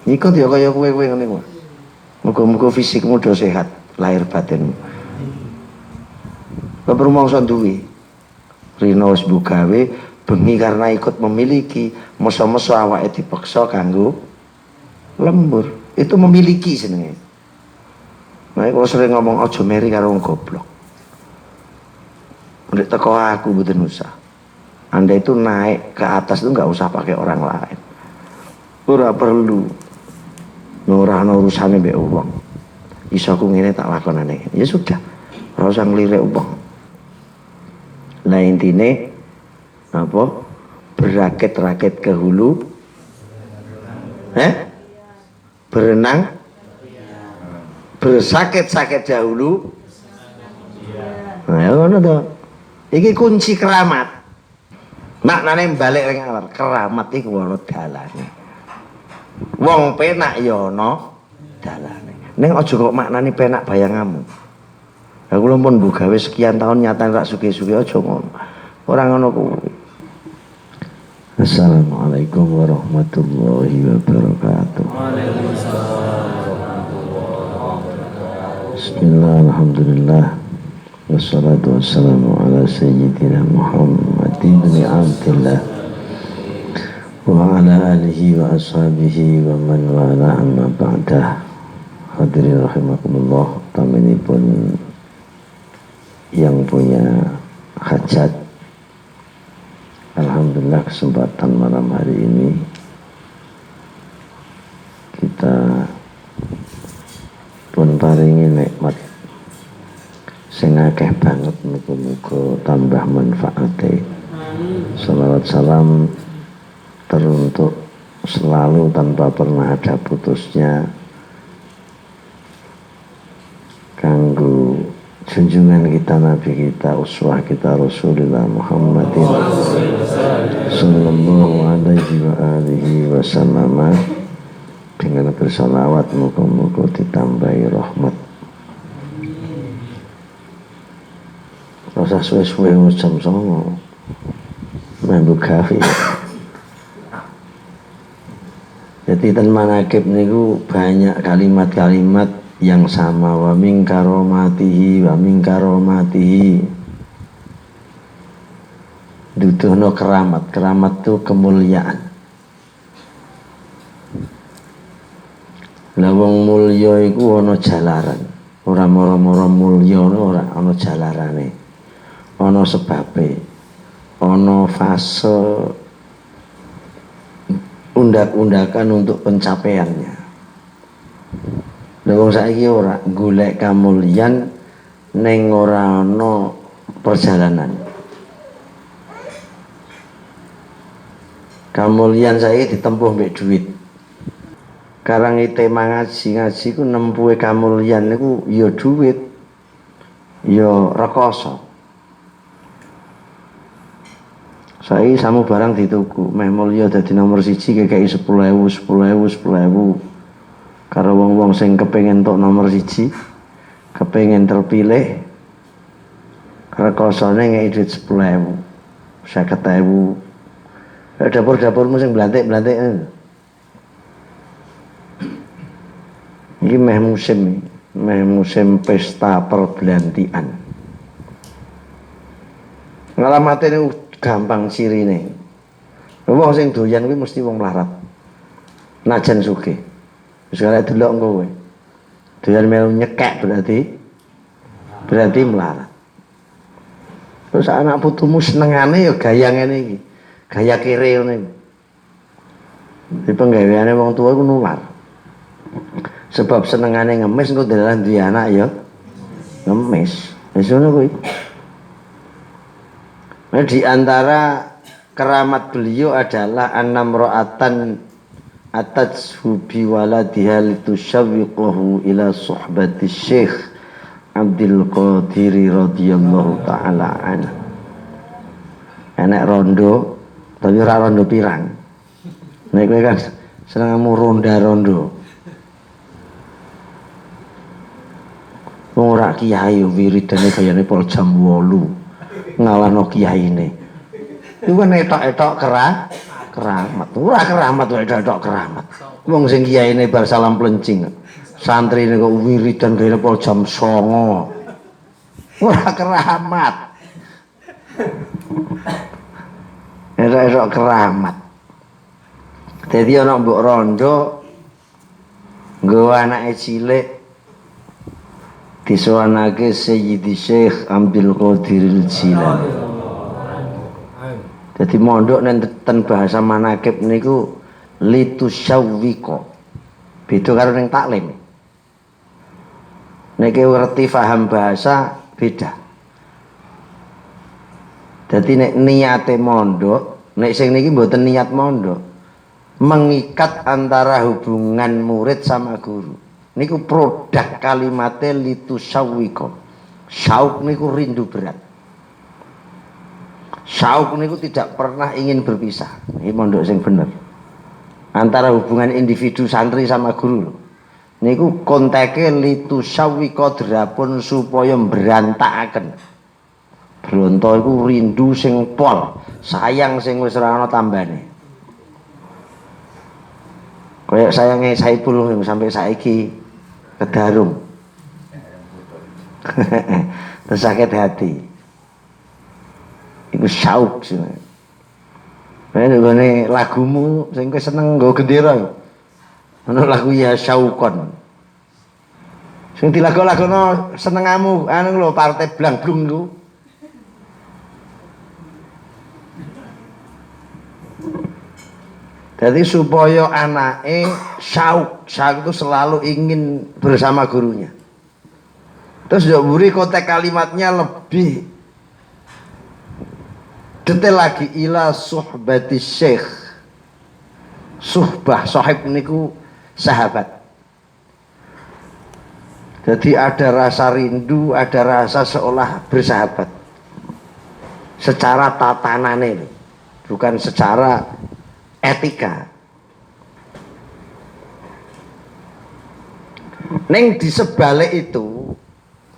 Ikut ya kaya kowe ngene kuwi. Muga-muga fisikmu do sehat, lahir batinmu. Bapak rumangsa duwe. Rina wis bugawe bengi karena ikut memiliki, mesa-mesa awake dipaksa kanggo lembur. Itu memiliki jenenge. Nah, kalau sering ngomong aja meri karo wong goblok. Nek teko aku mboten usah. Anda itu naik ke atas itu nggak usah pakai orang lain. Ora perlu. Ora ana urusane mbek wong. Iso aku ngene tak lakonane. Ya sudah. Ora usah nglirik wong. Lah intine apa? Berakit-rakit ke hulu. Berenang. Bersakit-sakit dahulu. Nah, ya ngono to. Iki kunci keramat. Maknane balik ning awal, keramat iku ana dalane. Wong penak ya ana dalane. Ning aja kok maknane penak bayanganmu. Aku lho pun gawe sekian tahun nyatane rak sugih-sugih aja ngono. Ora ngono kuwi. Assalamualaikum warahmatullahi wabarakatuh. Waalaikumsalam warahmatullahi wabarakatuh. Bismillah, alhamdulillah. Wassalatu wassalamu ala sayyidina Muhammad ibn Abdillah wa ala alihi wa ashabihi wa man wala amma ba'dah. Hadirin rahimakumullah, taminipun yang punya hajat, alhamdulillah kesempatan malam hari ini kita pun paringi nikmat sing akeh banget, muga-muga tambah manfaate. Salawat salam teruntuk selalu tanpa pernah ada putusnya kanggo junjungan kita, Nabi kita, uswah kita, Rasulullah Muhammadin sallallahu alaihi wa alihi wasallam, dengan bersalawat muga-muga ditambahi rahmat. Rasa suwe-suwe jam 09.00 mlebu gawe. Jadi ten manakib niku banyak kalimat-kalimat yang sama, wa min karomatihi wa min karomatihi. Duduhno keramat, keramat itu kemuliaan. Lah wong mulya iku ana jalaran. Ora mara-mara mulya ora ana jalarane. Ana sebabe. Ana fase undak-undakan untuk pencapaiannya. Lha wong saiki ora golek kamulyan ning ora ana perjalanan. Kamulyan saiki ditempuh mbek duit. Karang tema ngaji ku nempuhe kamulyan niku ya duit, ya rekoso. Saiki samu barang dituku, meh mulya dadi nomor 1 kekeki 10.000. Karo wong-wong sing kepengin tok nomor 1, kepengin terpilih, rekosone ngeki duit 10.000, 50.000. Dapur-dapurmu sing blantik-blantik. Iki meh musim pesta perbelantian. Ngalamate niku gampang cirine. Wong sing doyan kuwi mesti wong melarat. Najan sugih. Wis arek delok engko kowe. Doyan melu nyekek berarti melarat. Terus anak putumu senengane ya gaya ngene iki. Gaya kere ngene. Di penggaweane wong tuwa iku nular. Sebab senengane ngemis engko dalan duwe anak ya ngemis. Wis ngono kuwi. Nah, di antara keramat beliau adalah anam ro'atan atajhu bi waladiha litusyawiqahu ila suhbati Syekh Abdul Qadir radhiyallahu ta'ala anhu. Enak rondo, tapi ora rondo pirang. Nek kowe kan senengmu ronda-rondo. Wong ora kiai wiridane gayane pol jam 8. Ngalahno kiyaine. Iku kan etok-etok Keramat, ora keramat wae tok keramat. Wong sing kiyaine bar salam plencing. Santrine kok wiridan gawe apa jam 09.00. Ora keramat. Esok keramat. Dadi ana mbok rondo nggawa anake cilik disowanake Sayyidi Syekh Abdul Qadir Jilani. Jadi mondok nenten bahasa manakib niku litusawwiko. Beda karo ning taklim. Nek ngerti paham bahasa beda. Jadi nek niate mondok, nek sing niki mboten niat mondok, mengikat antara hubungan murid sama guru. Niku produk kalimatnya litusawwiko. Syauk niku rindu berat. Syauk niku tidak pernah ingin berpisah. Ini mondok sing bener. Antara hubungan individu santri sama guru. Niku konteke litusawwiko drapun supaya berantakaken. Bronto iku rindu sing pol, sayang sing wis ora ana tambane. Kayak sayange Saipul sampai saiki kedarung. Terus sakit hati. Iku syauk sih. Nek lagumu sing kowe seneng nggo gendera. Ana lagu ya syaukon. Sing dilagu-lagono senengamu anu lho Partai Blangblung niku. Jadi supaya anake syauk itu selalu ingin bersama gurunya. Terus buri konteks kalimatnya lebih detail lagi, ila suhbati syekh. Suhbah, sahib niku sahabat. Jadi ada rasa rindu, ada rasa seolah bersahabat. Secara tatanane, bukan secara etika. Neng di sebalik itu,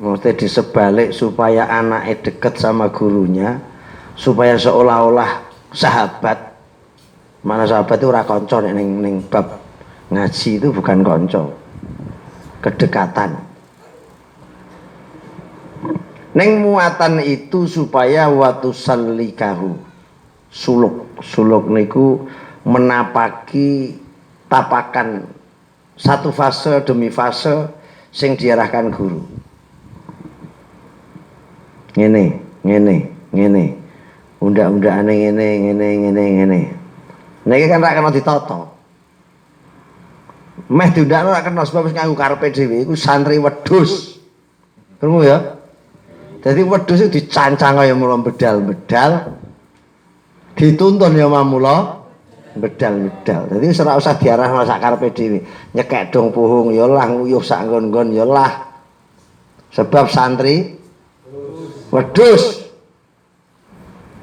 maksudnya di sebalik supaya anaknya dekat sama gurunya, supaya seolah-olah sahabat. Mana sahabat itu ora konco neng bab ngaji itu bukan konco, kedekatan. Neng muatan itu supaya watusallikahu suluk niku menapaki tapakan satu fase demi fase sing diarahkan guru. Ngene. Undang-undangane ngene. Niki kan ra kena ditata. Meh diundangno ra kena sebab wis nganggo karepe dhewe iku santri wedhus. Krungu ya? Dadi wedhus itu dicancang kaya mula bedal-bedal. Dituntun ya mamula bedal-bedal. Dadi wis ora usah diarahno sak karepe dhewe. Nyekek dong puhung ya lah, nguyuh sak nggon-nggon ya lah. Sebab santri wedhus.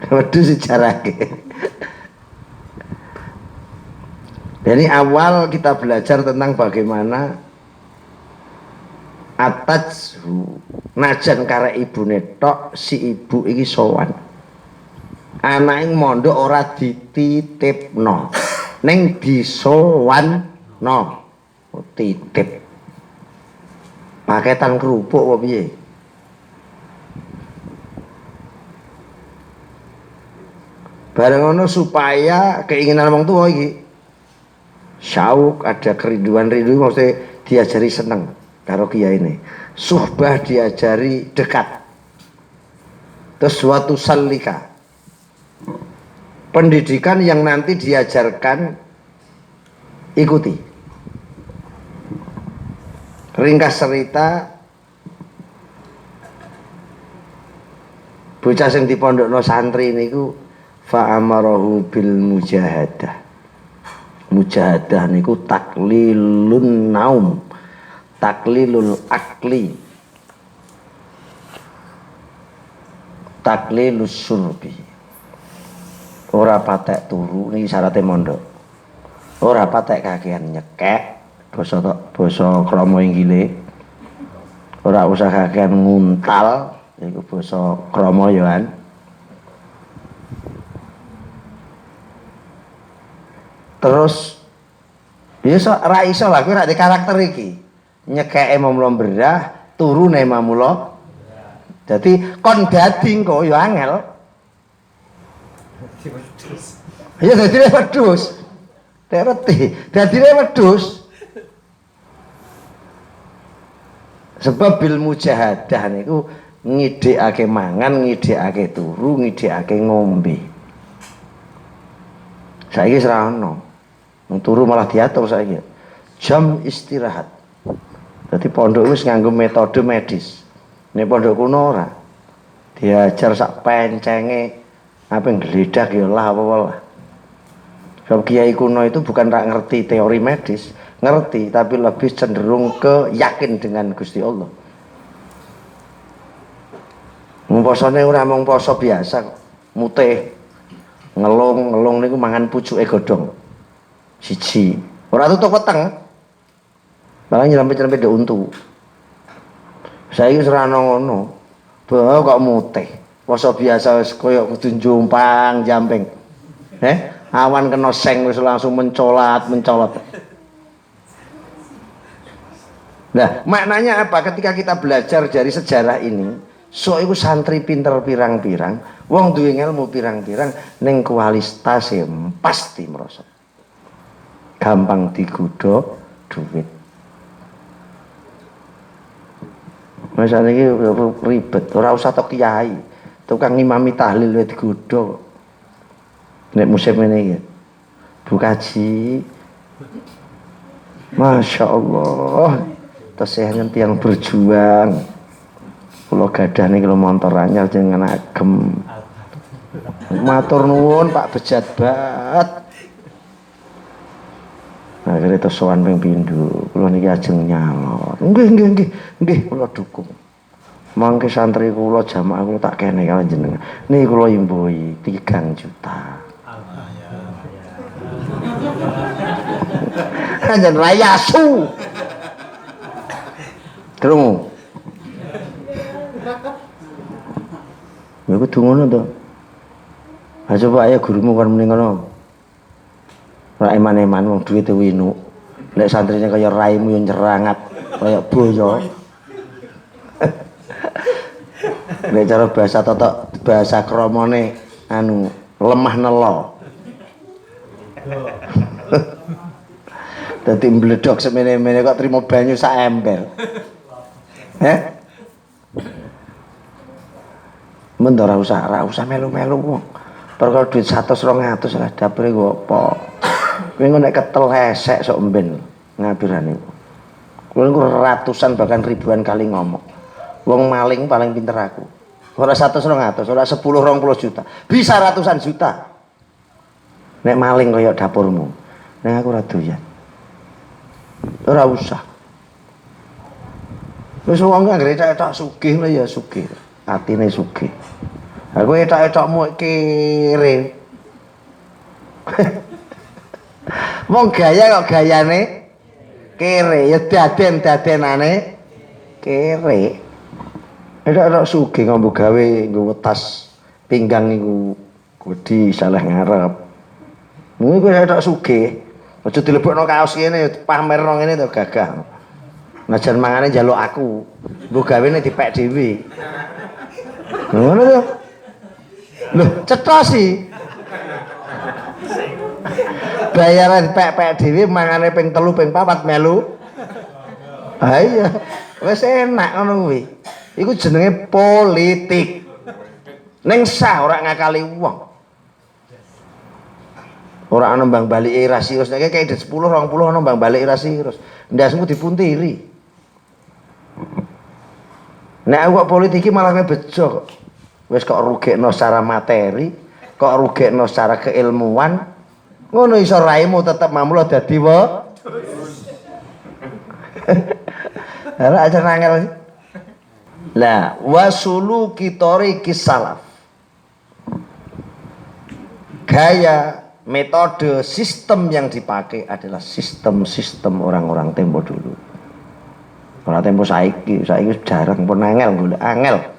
Wedhus dijarake. Jadi awal kita belajar tentang bagaimana atajhu najan karek ibune tok si ibu iki sowan. Anake mondok ora dititipno. Ning disowanno. Titip. Paketan kerupuk apa piye? Bareng ngono supaya keinginan wong tuwa iki syauk, ada kerinduan-rindu, maksudnya diajari seneng karo kiai ini. Suhbah diajari dekat. Terus suatu salika, pendidikan yang nanti diajarkan ikuti. Ringkas cerita, bocah sing dipondokno santri niku fa'amarahu bil mujahadah. Mujahadah niku taklilun naum, taklilul akli, taklilus surbi. Ora patek turu niki syaratnya mondok. Ora patek kakean nyekek, basa krama inggile. Ora usah kakean nguntal, iku basa krama ya kan. Terus ya ra iso lah kowe ra di karakter iki. Nyekeke mamula berah, turune mamula. Dadi kon dadi engko ya angel. Ya dadine wedhus. Tereti, dadine wedhus. Sebab bil mujahadah niku ngidhekake mangan, ngidhekake turu, ngidhekake ngombe. Saiki wis ra ono. Wong turu malah diatur saiki. Jam istirahat. Dadi pondok wis nganggo metode medis. Nek pondok kuno ora. Diajar sak pencenge apa ngledak ya lah apa lah. Sebab kiai kuno itu bukan rak ngerti teori medis, ngerti tapi lebih cenderung ke yakin dengan Gusti Allah. Posone ora mung poso biasa kok. Mutih. Ngelung niku mangan pucuke godhong. Siji. Ora tutuk weteng. Malah nyerempet-nyerempet ndek untu. Saiki wis ora ngono. Bae kok mutih. Poso biasa wis koyo kudu jumpang jamping. Awan kena seng wis langsung mencolot. Nah, maknanya apa? Ketika kita belajar dari sejarah ini, iku santri pinter pirang-pirang, wong duwe ilmu pirang-pirang ning kualitas pasti merosot. Gampang digodha duit. Masane iki ribet, ora usah tok kiai. Tukang ngimami tahlil wis digodha. Nek musim ini iki. Bukaji. Masya Allah. Tesihnya tiang berjuang. Kula gadah niki lho montor anyar jenengan agem. Matur nuwun Pak Pejabat. Akhirnya terus sowan ping pindho. Kula niki ajeng nyalon. Nggih, kula dukung. Mangke santri kula jamaah kula tak kene kalian jenengan. Niki kula imbuhi 3 juta. Anjen rayasu. Krungu. Ya kudu ngono to. Ha coba ayo gurumu kon muni ngono. Ora eman-eman wong duwite winu. Lek santrine kaya raimu yo nyerangat kaya boyo. Nek cara bahasa totok bahasa kromone anu lemah nelo. Dadi mbledok semene-mene kok trimo banyu sak ember. Men ora usah melu-melu wong. Perkara duit 100 200 lah dapure go apa. Kowe engko nek ketel hesek sok mben ngapirane. Kowe engko ratusan bahkan ribuan kali ngomong. Wong maling paling pinter aku. Ora 100 200, ora 10 20 juta. Bisa ratusan juta. Nek maling kaya dapurmu. Nek aku ora doyan. Ora usah. Wis wong anggere etak sugih lho ya sugih. Atine sugih. Aku etak-etakmu kere. Wong gaya kok gayane kere, ya dadenane kere. Etak-etak sugih ngombe gawe nggo tas pinggang niku gedhi salah ngarep. Mung iku etak sugih. Aja dilebokno kaos kene pamerno ngene to gagah. Najan mangane njaluk aku. Mbok gawene dipek dhewe. Ngono to. Loh, cetha sih. Bayaran dipek-pek dhewe mangane ping 3 ping 4 melu. Ha iya. Wis enak ngono kuwi. Iku jenenge politik. Ning sah ora ngakali wong. Ora ana mbang balike rasirus nek kayak 10 20 ana mbang balik rasirus. Ndasmu dipuntiri. Nek aku kok politiki malah bejo kok. Wis kok rugekno secara materi, kok rugekno secara keilmuan. Ngono iso raimu tetep mamula dadi Ora aja nangel. Lah, wasulu kitori kisalaf. Gaya metode sistem yang dipakai adalah sistem-sistem orang-orang tempo dulu. Ora tempo saiki jarang pun angel.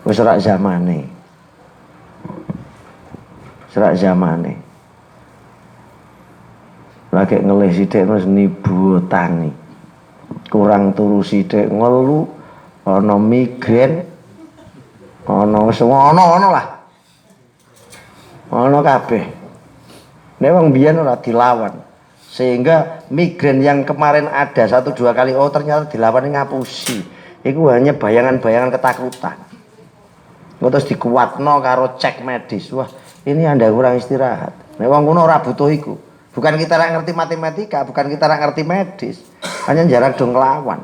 Wis ora zamane. serak zamane. Lagi ngelih sithik terus nibu tangi. Kurang turu sithik ngelu, ana migrain, ana semua ana lah. Ana kabeh. Nek wong biyen ora dilawan. Sehingga migrain yang kemarin ada 1-2 kali, oh ternyata dilawan ngapusi. Iku hanya bayangan-bayangan ketakutan. Terus dikuatno karo cek medis. Wah, ini Anda kurang istirahat. Nek wong ngono ora butuh iku. Bukan kita ora ngerti matematika, bukan kita ora ngerti medis. Hanya jarak dong nglawan.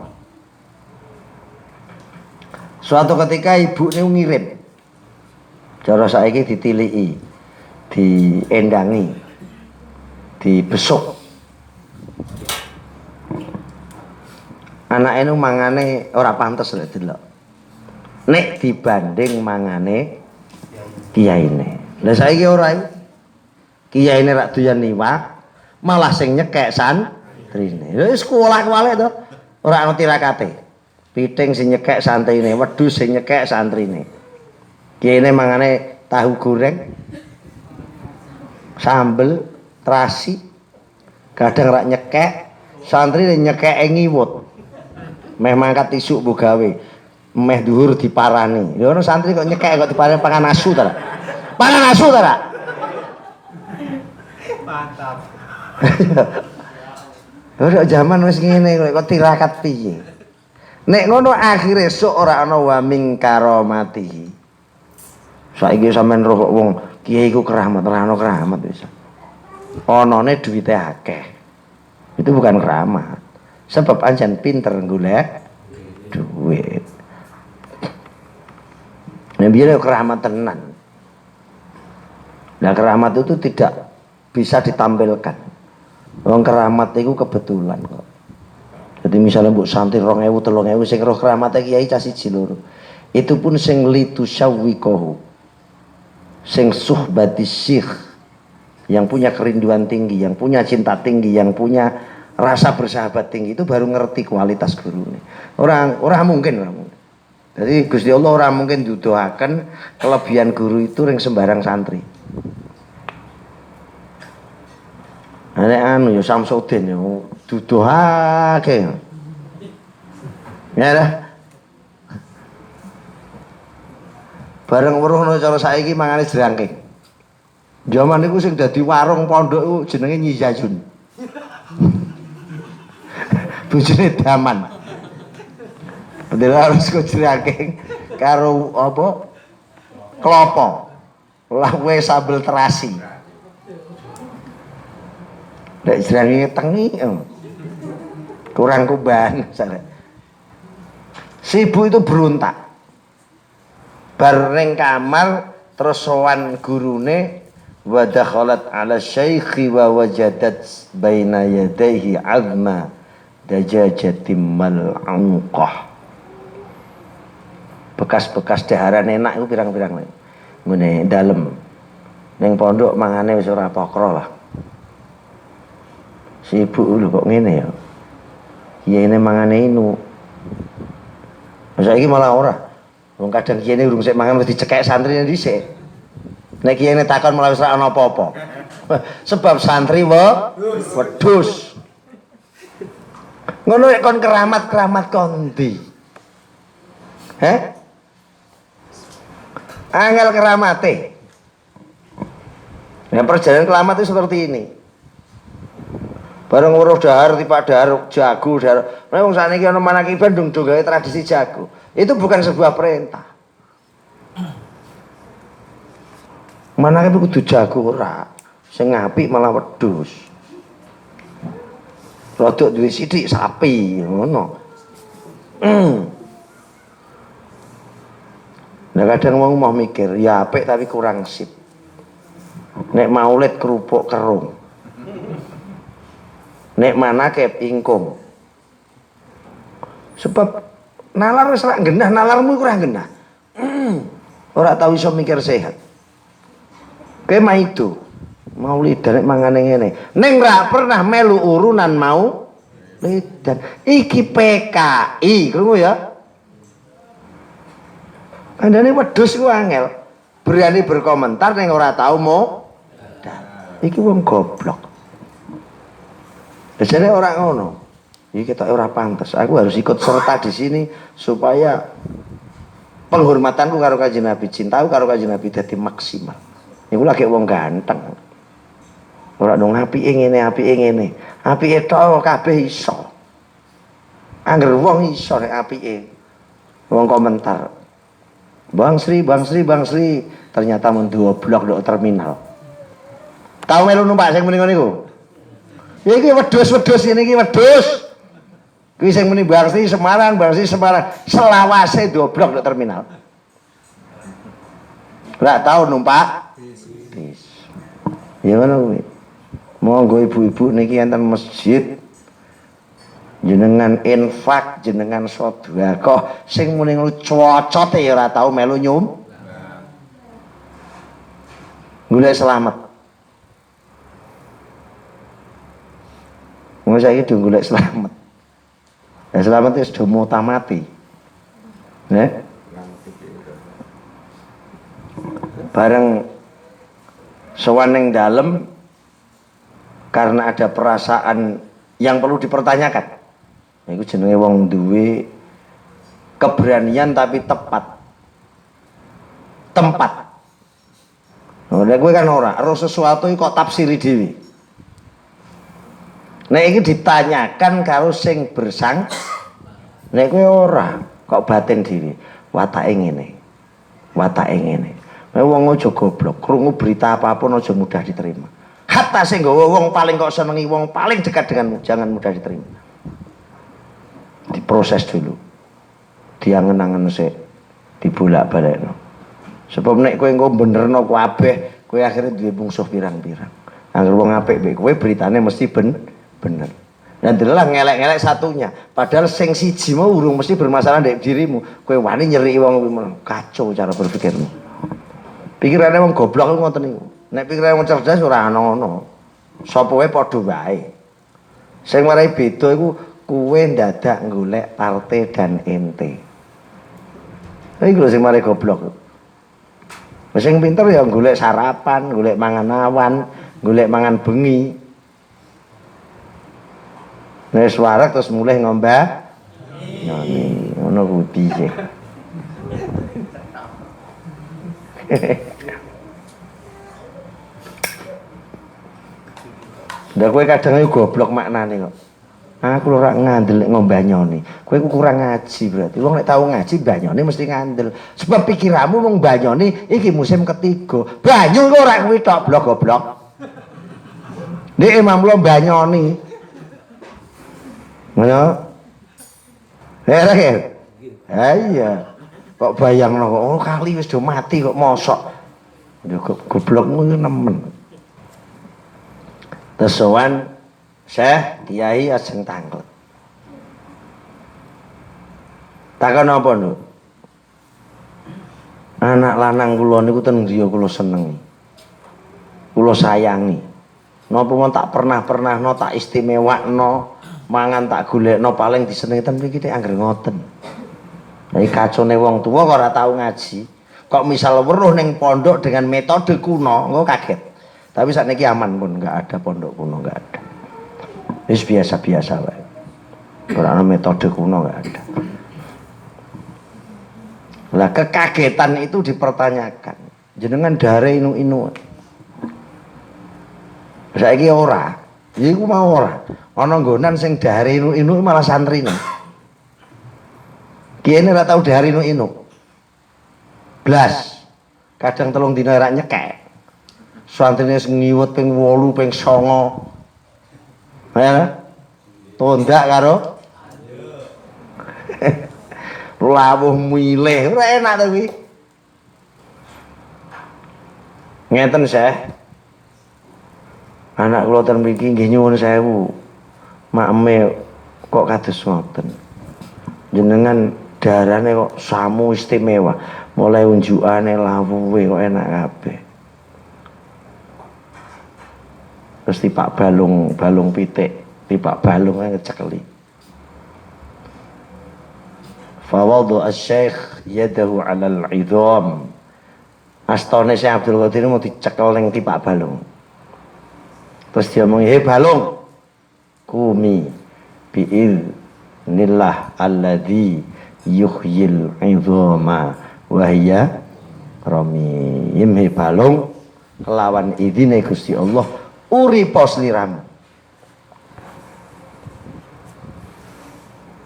Suatu ketika ibu ini ngirim. Cara saiki ditiliki, diendangi, dibesuk. Anake nu mangane ora pantes lho delok. Nek dibanding mangane kiyaine. Lah saiki ora iki. Kiyaine rak doyan niwak, malah sing nyekek santrine. Lha sekolah kuwale to. Ora ana tirakate. Piting sing nyekek santrine, wedhus sing nyekek santrine. Kiyaine mangane tahu goreng, sambel, terasi. Kadang rak nyekek, santrine nyekeke ngiwut. Meh mangkat isuk mbok gawe. Meh dhuwur diparani. Ya ono santri kok nyekek kok diparani pangan asu ta. Pangan asu ta, Pak? Mantap. Ora zaman wis ngene kok tirakat piye. Nek ngono akhire sok ora ana wa ming karomati. Saiki sampean roh wong kiai iku keramat, ora ana keramat wis. Onone duwite akeh. Itu bukan keramat. Sebab ancen pinter golek duit. Nah, biar keramat tenan. Nah, keramat itu tidak bisa ditampilkan. Wong keramat itu kebetulan kok. Jadi misalnya mbok santri 2000 3000 sing roh keramat kiai cah siji loro. Itu pun sing litu syawwiqahu. Sing suhbati syekh, yang punya kerinduan tinggi, yang punya cinta tinggi, yang punya rasa bersahabat tinggi, itu baru ngerti kualitas guru ini. Orang mungkin. Jadi Gusti Allah orang mungkin duduhaken kelebihan guru itu ring sembarang santri. Nek anu ya Samsudin ya duduhake. Ya dah. Bareng weruh cara saiki mangane jrangking. Zaman niku sing dadi warung pondok iku jenenge Nyi Zayun. Bojone daman. Bener harus kok jrangking karo apa? Klopo. Lawe sambel terasi. Nek jrangking tengi. Kurang kuban. Si ibu itu berontak. Bar ning kamar terus sowan gurune wa dakhalat ala syaikhi wa wajadat baina yadayhi azma dajajatim mal'anqah. Bekas-bekas daharan enak itu pirang-pirang ngene dalem. Ning pondok mangane wis ora pokro lah. Si ibu lho kok ngene ya. Ya ini mangane inu. Saiki malah ora. Wong kadang kiyene urung sik mangan wis dicekek santrine dhisik. Nek kiyene takon malah wis ora ana apa-apa. Sebab santri wedhus. Ngono nek kon keramat kon ndi? Angel keramate. Nah, perjalanan keramat itu seperti ini. Bareng weruh dahar tipak dahar jago dahar. Nek wong sakniki ana manaki Bandung do gawe tradisi jago. Itu bukan sebuah perintah. Manaki kudu jago ora. Sing apik malah wedhus. Rodok duwe sithik sapi ngono. Nah kadang wong mau mikir, ya apik tapi kurang sip. Nek maulid kerupuk kerung. Nek manakib ingkung. Sebab nalar wis ora genah, nalarmu iku ora genah. Ora tau iso mikir sehat. Kowe maido. Maulidan nek mangane ngene. Ning ra pernah melu urunan mau lidan. Iki PKI, krungu ya? Andane wedhus ku angel. Berani berkomentar ning ora tau mau Iki wong goblok. Jadi orang ngono. Iki kita ora pantes. Aku harus ikut serta di sini supaya penghormatanku karo Kanjeng Nabi, cintaku karo Kanjeng Nabi dadi maksimal. Iku lagi wong ganteng. Ora dong apike ngene, apike ngene. Apike tok kabeh iso. Angger wong iso nek apike. Wong komentar. Bang Sri, Bang Sri, Bang Sri, ternyata mun blok ndok terminal. Tahu melu numpak sing muni ngono iku? Iki wedhus-wedhus ini iki wedhus. Kuwi sing muni Bang Sri Semarang, Bang Sri Semarang, selawase blok ndok terminal. Ora tahu numpak bis. Ya ngono kuwi. Monggo ibu-ibu niki enten masjid jenengan infak, jenengan sedekah sing muni cocote ya ora tau melu nyum. Golek selamat. Wong saiki do golek selamat. Ya selamat wis do mutamati. Nek bareng sowan ning dalem karena ada perasaan yang perlu dipertanyakan. Iku jenenge wong duwe keberanian tapi tepat. Tempat. Ora kowe kan ora, roh sesuatu kok tafsiri dhewe. Nek iki ditanyakan karo sing bersang, nek kowe ora, kok batin dhewe. Watake ngene. Watake ngene. Nek wong aja goblok, krungu berita apapun aja mudah diterima. Hatta sing nggawa wong paling kok senengi wong paling dekat denganmu jangan mudah diterima. Diproses dulu. Diangen-angen sik, dibolak-balikno. Sebab nek kowe engko benerno kabeh, kowe akhirnya duwe mungsuh pirang-pirang. Angger wong apik mbek kowe beritane mesti bener. Dan delok ngelek-ngelek satunya. Padahal sing siji mau urung mesti bermasalah ndek dirimu. Kowe wani nyeri wong kuwi kacau cara berpikirmu. Pikirane wong goblok ngoten niku. Nek pikirane wong cerdas ora ana ngono. Sapa wae padha wae. Sing marai beda iku kowe ndadak golek parte dan ente. Iku lho sing marai goblok. Sing pinter ya golek sarapan, golek mangan awan, golek mangan bengi. Wis warak terus mulai ngombah. Nyoni, ngono kuwi piye. Lah kowe kadang goblok maknane kok. Aku ora ngandel ngombah nyoni. Kowe kurang ngaji berarti. Wong nek tau ngaji banyone mesti ngandel. Sebab pikiranmu wong banyone iki musim ketiga. Banyu kok ora kuwi tok blok goblok. Nek imam lo banyoni. Ngono. Iya. Kok bayangno kok oh, kali wis do mati kok mosok. Yo goblokmu nemen. Tesowan Syekh Kiai ajeng tanglet. Takon apa lho? Anak lanang kula niku ten griya kula senengi. Kula sayangi. Napa men tak pernah-pernahno tak istimewakno, mangan tak golekno paling disenengi ten mriki nek anggere ngoten. Lah kacone wong tuwa kok ora tau ngaji. Kok misal weruh ning pondok dengan metode kuno, engko kaget. Tapi saat ini aman pun nggak ada pondok kuno, nggak ada. Ini biasa-biasa wae. Karena metode kuno nggak ada. Lah kekagetan itu dipertanyakan. Jenengan dare inu-inu. Saiki ora. Iku mau ora. Ana nggonan sing dare inu-inu malah santrine. Kiyene ora tau dare inu-inu. Blas. Kadang 3 dina ora nyekek. Santrine ngiwet ping 8 ping 9. Ya. Tondak karo lawuh milih ora enak to kuwi. Ngeten Syekh. Anak kula ten mriki nggih nyuwun sewu. Makme kok kados ngoten. Jenengan darane kok samu istimewa. Mulai unjukane lawuhe kok enak kabeh. Terus tipak balung pitik, tipak balung ngecekeli. Fawadhu asy-syekh yadahu 'alal 'idham. Astane Syekh Abdul Qadir mau dicekel ning tipak balung. Terus dia ngomong, "Hei balung, kumi bi'iznillah alladzi yuhyil 'idhama wa hiya ramim." Hei balung, kelawan idine Gusti Allah uripa sliramu.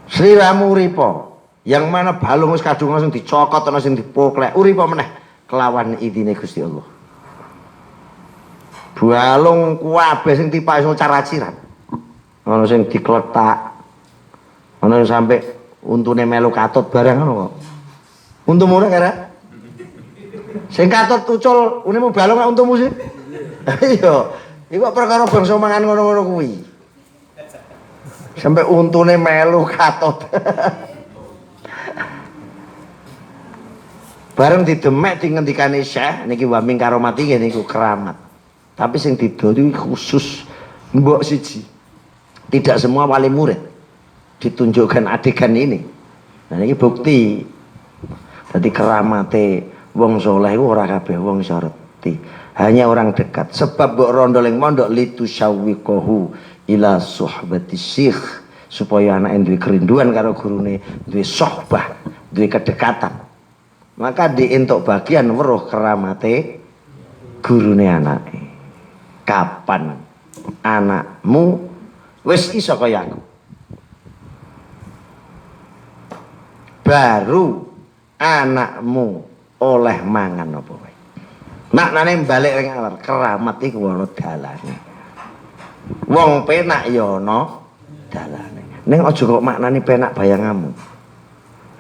Sliramu uripa. Yang mana balung wis kadung langsung dicokot ana sing dipoklek, uripa meneh kelawan idine Gusti Allah. Balung kabeh sing tipake cara-ciran. Ana sing dikletak. Ana sing sampe untune melu katut barang ngono kok. Untumu ora kira? Sing katut ucul unemu balung kok untumu sih? Iya. Iku perkara bangsa mangan ngono-ngono kuwi. Sampai untune melu katut. Bareng didemek di ngendikane Syekh niki wa min karomati niku keramat. Tapi sing didol khusus mbok siji. Tidak semua wali murid ditunjukkan adegan ini. Nah ini bukti. Jadi keramate wong soleh ora kabeh wong syarati. Hanya orang dekat. Sebab mbok rondo ling mondok litu syawwiqahu ila suhbati syekh, supaya anak duwe kerinduan karo gurune, duwe sohbah, duwe kedekatan. Maka dientuk bagian weruh keramate gurune anake. Kapan anakmu wis iso kaya aku, baru anakmu oleh mangan apa wae. Maknane balik ring awal, keramat iku ana dalane. Wong penak ya ana dalane. Ning aja kok maknane penak bayanganmu.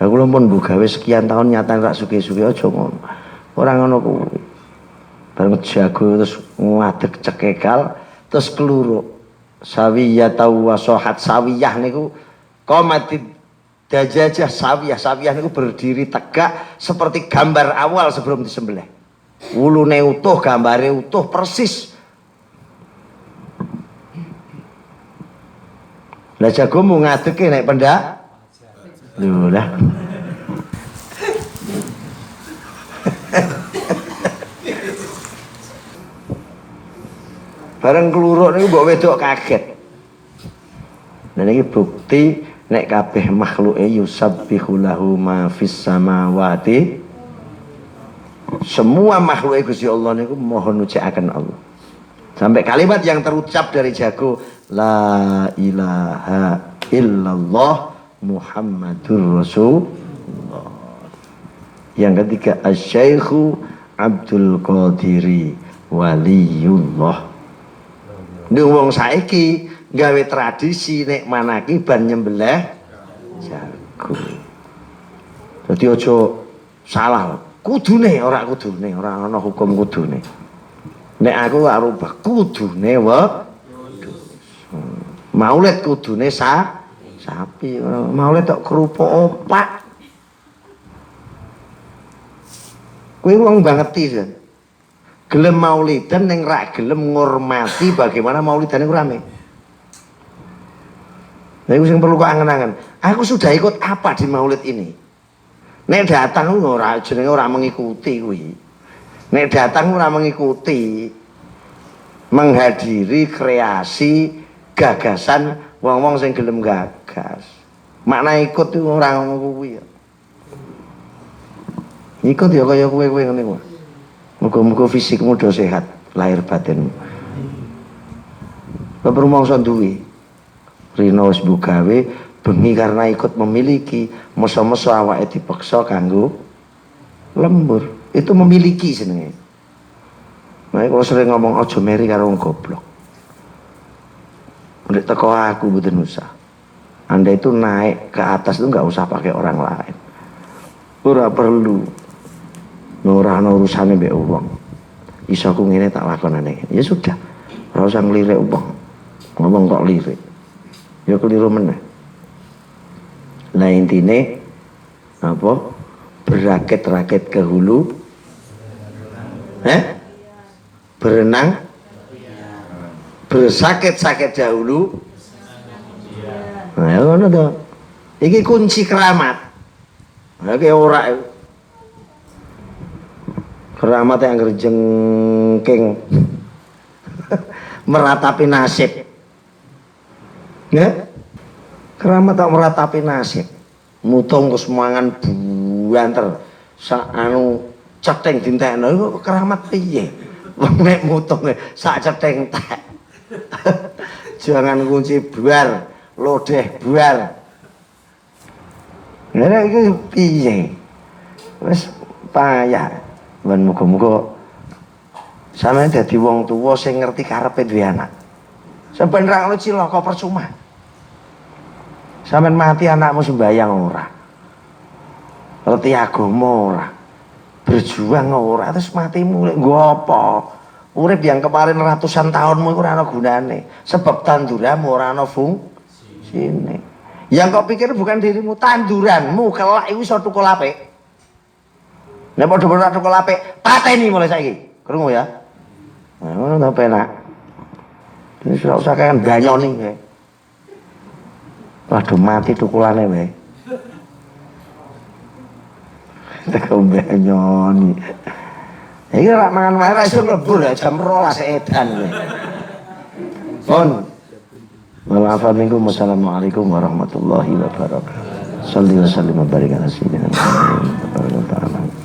Aku lho pun gawe sekian tahun nyata rak sugih-sugih aja ngono. Ora ngono kuwi. Bareng jago terus ngadeg cekekal terus keluruk. Sawiyah tau wasohat sawiyah niku qomatid dajajah sawiyah niku berdiri tegak seperti gambar awal sebelum disembelih. Wulune utuh, gambare utuh persis. Lah jagomu ngadege nek pendak. Lho lah. Bareng keluruk niku mbok wedok kaget. Nah niki bukti nek kabeh makhluke yusabbihu lahu ma fis samawati. Semua makhluke Gusti Allah niku mohon ucapkan Allah. Sampai kalimat yang terucap dari jago la ilaha illallah Muhammadur Rasulullah. Yang ketiga asy-syaikhu Abdul Qadiri waliyullah. Ning wong saiki gawe tradisi nek manaki ban nyembelih jago. Dadi aja salah. Kudune ora ana hukum kudune. Nek aku ora rubah kudune maulid kudune sapi. Maulid tok kerupuk opak. Kuwi wong bangeti kan. Gelem maulidan ning ra gelem ngurmati bagaimana maulidan iku rame. Nah itu yang perlu kau angen-angen. Aku sudah ikut apa di maulid ini? Nek datang ora jenenge ora mengikuti kuwi. Nek datang ora mengikuti, menghadiri kreasi gagasan wong-wong sing gelem gagas. Makna ikut itu ora ngono kuwi ya. Ikut ya kaya kowe-kowe ngene kuwi. Muga-muga fisikmu do sehat, lahir batinmu. Bapak rumangsa duwe. Rino wis bugawe bengi karena ikut memiliki, moso-moso awake dipaksa kanggo lembur. Itu memiliki jenenge. Nah, kalau sering ngomong aja meri karo wong goblok. Nek teko aku mboten usah. Anda itu naik ke atas itu nggak usah pakai orang lain. Ora perlu. Ora ana urusane mbek wong. Iso aku ngene tak lakonane. Ya sudah. Ora usah nglirik wong. Ngomong kok lirik. Ya keliru meneh. Nah intine apa? Berakit-rakit ke hulu. Berenang. Bersakit-sakit dahulu. Nah, ya ngono to. Iki kunci keramat. Nah, ki ora keramat yang jengking. meratapi nasib. Ya? Keramat tak meratapi nasib. Mutung kus mangan buanter sak anu cething dintekno iku keramat piye? Wong nek mutung sak cething tek. Jangan kunci buar, lodeh buar. Nek iki piye? Wis payah. Ben muga-muga sampeyan dadi wong tuwa sing ngerti karepe duwe anak. Sampeyan ra ngono cilaka percuma. Sampeyan mati anakmu sembayang ora. Ngerti agama ora. Berjuang ora terus matimu lek nggo apa? Urip yang kemarin ratusan tahunmu iku ora ana gunane. Sebab tanduramu ora ana fungsine. Yang kau pikir bukan dirimu, tanduranmu kelak iku iso tukul apik. Nek padha-padha tukul apik, pateni mulai saiki. Krungu ya. Nah, ngono ta penak. Wis ora usah kan banyoni kowe. Waduh mati tukulane wae. Teko banyoni. Iki ora mangan wae iso mlebu ya jam 12 edan kowe. Pun. Wassalamualaikum warahmatullahi wabarakatuh. Shalli wa sallim wa barik ala sayyidina Muhammad.